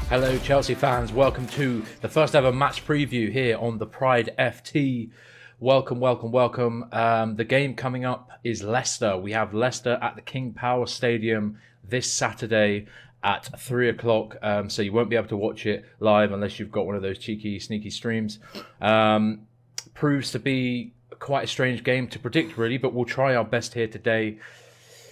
Hello, Chelsea fans. Welcome to the first ever match preview here on the Pride FT. Welcome. The game coming up is Leicester. We have Leicester at the King Power Stadium this Saturday at 3 o'clock. So you won't be able to watch it live unless you've got one of those cheeky, sneaky streams. Proves to be quite a strange game to predict, really, but we'll try our best here today.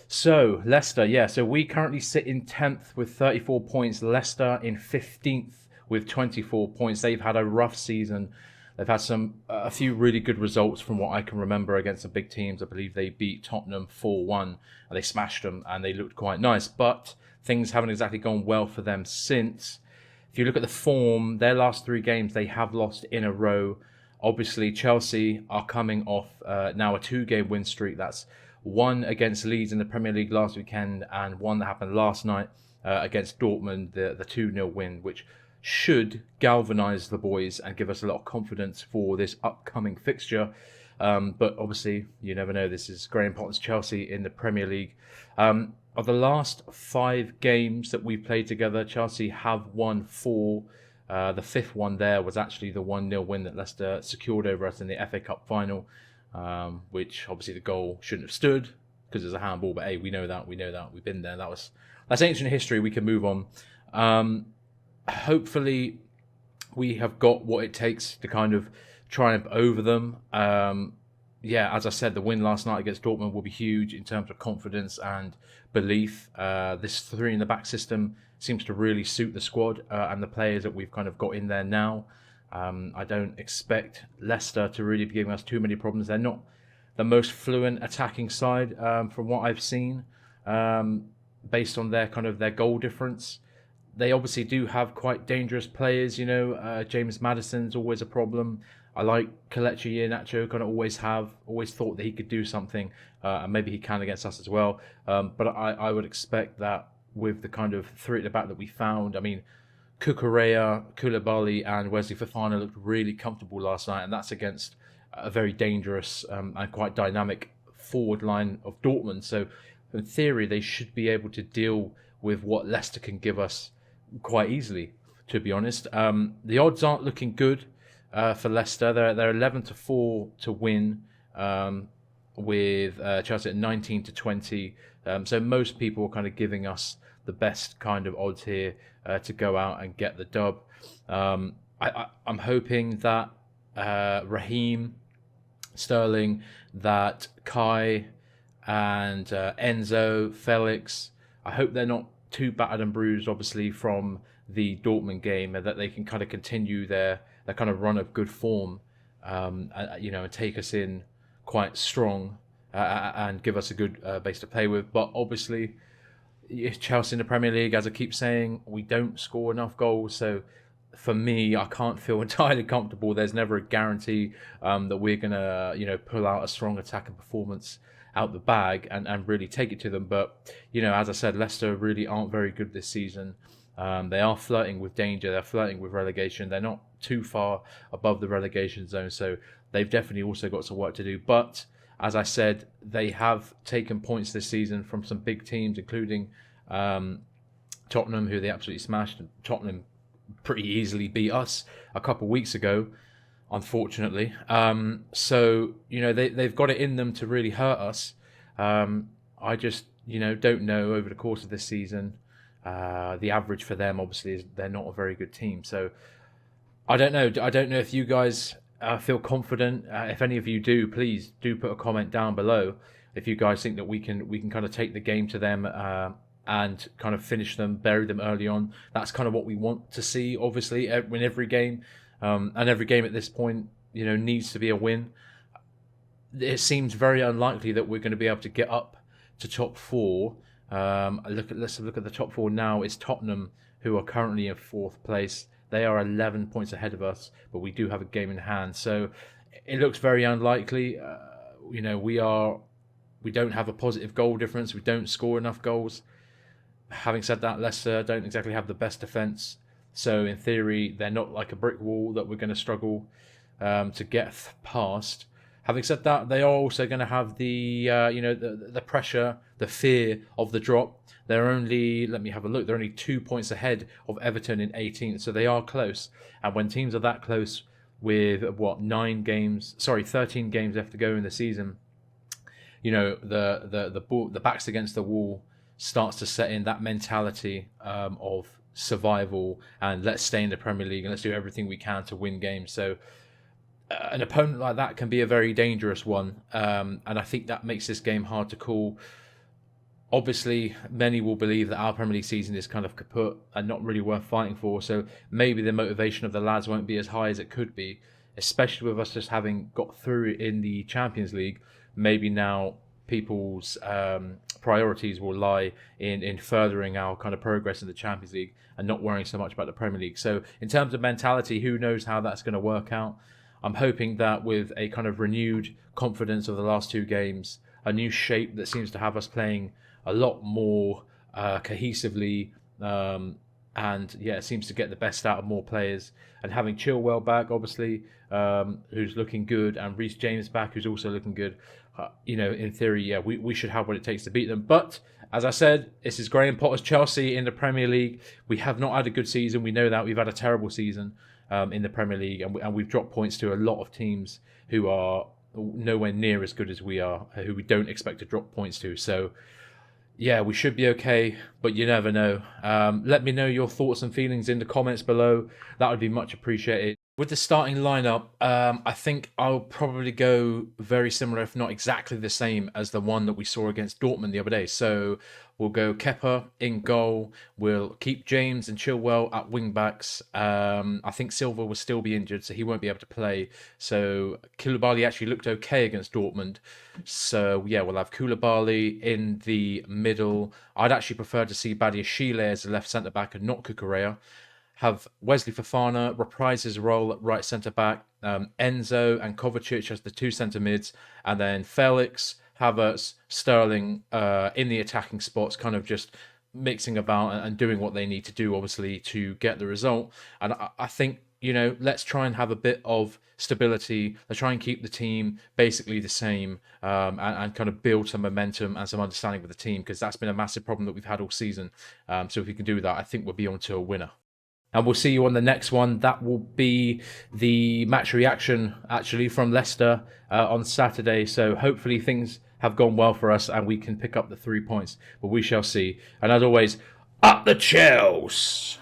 So, Leicester, so we currently sit in 10th with 34 points. Leicester in 15th with 24 points. They've had a rough season. They've had a few really good results from what I can remember against the big teams. I believe they beat Tottenham 4-1 and they smashed them and they looked quite nice. But things haven't exactly gone well for them since. If you look at the form, their last 3 games, they have lost in a row. Obviously, Chelsea are coming off now a 2-game win streak. That's one against Leeds in the Premier League last weekend and one that happened last night against Dortmund, the 2-0 win, which should galvanise the boys and give us a lot of confidence for this upcoming fixture. But obviously, you never know. This is Graham Potter's Chelsea in the Premier League. Of the last 5 games that we've played together, Chelsea have won 4. The 5th one there was actually the 1-0 win that Leicester secured over us in the FA Cup final. Which obviously the goal shouldn't have stood because it's a handball, but hey, we know that, we've been there. That's ancient history. We can move on. Hopefully, we have got what it takes to kind of triumph over them. As I said, the win last night against Dortmund will be huge in terms of confidence and belief. This 3 in the back system seems to really suit the squad and the players that we've kind of got in there now. I don't expect Leicester to really be giving us too many problems. They're not the most fluent attacking side from what I've seen, based on their goal difference. They obviously do have quite dangerous players. James Maddison's always a problem. I like Kelechi Iheanacho. Always thought that he could do something, and maybe he can against us as well. But I would expect that with the kind of 3 at the back that we found. I mean, Cucurella, Koulibaly and Wesley Fofana looked really comfortable last night, and that's against a very dangerous and quite dynamic forward line of Dortmund. So in theory, they should be able to deal with what Leicester can give us quite easily, to be honest. The odds aren't looking good for Leicester. They're 11-4 to win, with Chelsea at 19-20. So most people are kind of giving us the best kind of odds here to go out and get the dub. I'm hoping that Raheem, Sterling, that Kai and Enzo, Felix, I hope they're not too battered and bruised, obviously, from the Dortmund game, and that they can kind of continue their kind of run of good form, and take us in quite strong and give us a good base to play with. But obviously, Chelsea in the Premier League, as I keep saying, we don't score enough goals. So for me, I can't feel entirely comfortable. There's never a guarantee that we're going to, pull out a strong attacking performance out the bag and really take it to them. But, as I said, Leicester really aren't very good this season. They are flirting with danger. They're flirting with relegation. They're not too far above the relegation zone. So they've definitely also got some work to do. But as I said, they have taken points this season from some big teams, including Tottenham, who they absolutely smashed. Tottenham pretty easily beat us a couple of weeks ago, unfortunately. So, they've got it in them to really hurt us. I just, don't know over the course of this season. The average for them, obviously, is they're not a very good team. So I don't know. I don't know if you guys feel confident. If any of you do, please do put a comment down below. If you guys think that we can kind of take the game to them and kind of finish them, bury them early on. That's kind of what we want to see, obviously, in every game. And every game at this point, needs to be a win. It seems very unlikely that we're going to be able to get up to top 4. Let's look at the top 4 now. It's Tottenham, who are currently in 4th place. They are 11 points ahead of us, but we do have a game in hand. So it looks very unlikely. We don't have a positive goal difference. We don't score enough goals. Having said that, Leicester don't exactly have the best defence. So in theory, they're not like a brick wall that we're going to struggle to get past. Having said that, they are also going to have the the pressure, the fear of the drop. They're only, let me have a look, they're only 2 points ahead of Everton in 18th, so they are close. And when teams are that close with, what, 13 games left to go in the season, the backs against the wall starts to set in, that mentality of survival and let's stay in the Premier League and let's do everything we can to win games. So an opponent like that can be a very dangerous one, and I think that makes this game hard to call. Obviously, many will believe that our Premier League season is kind of kaput and not really worth fighting for, so maybe the motivation of the lads won't be as high as it could be, especially with us just having got through in the Champions League. Maybe now people's priorities will lie in furthering our kind of progress in the Champions League and not worrying so much about the Premier League. So in terms of mentality, who knows how that's going to work out. I'm hoping that with a kind of renewed confidence of the last two games, a new shape that seems to have us playing a lot more cohesively, and yeah, it seems to get the best out of more players. And having Chilwell back, obviously, who's looking good, and Reece James back, who's also looking good. In theory, yeah, we should have what it takes to beat them. But as I said, this is Graham Potter's Chelsea in the Premier League. We have not had a good season. We know that. We've had a terrible season in the Premier League, and we've dropped points to a lot of teams who are nowhere near as good as we are, who we don't expect to drop points to. So yeah, we should be okay, but you never know. Let me know your thoughts and feelings in the comments below. That would be much appreciated. With the starting lineup, I think I'll probably go very similar, if not exactly the same, as the one that we saw against Dortmund the other day. So we'll go Kepa in goal. We'll keep James and Chilwell at wing backs. I think Silva will still be injured, so he won't be able to play. So Koulibaly actually looked okay against Dortmund. So yeah, we'll have Koulibaly in the middle. I'd actually prefer to see Badiashile as the left centre back and not Cucurella. Have Wesley Fofana reprise his role at right centre back, Enzo and Kovacic as the two centre mids, and then Felix, Havertz, Sterling in the attacking spots, kind of just mixing about and doing what they need to do, obviously, to get the result. And I think, let's try and have a bit of stability. Let's try and keep the team basically the same, and kind of build some momentum and some understanding with the team, because that's been a massive problem that we've had all season. So if we can do that, I think we'll be on to a winner. And we'll see you on the next one. That will be the match reaction, actually, from Leicester on Saturday. So hopefully things have gone well for us and we can pick up the 3 points. But we shall see. And as always, up the Chels!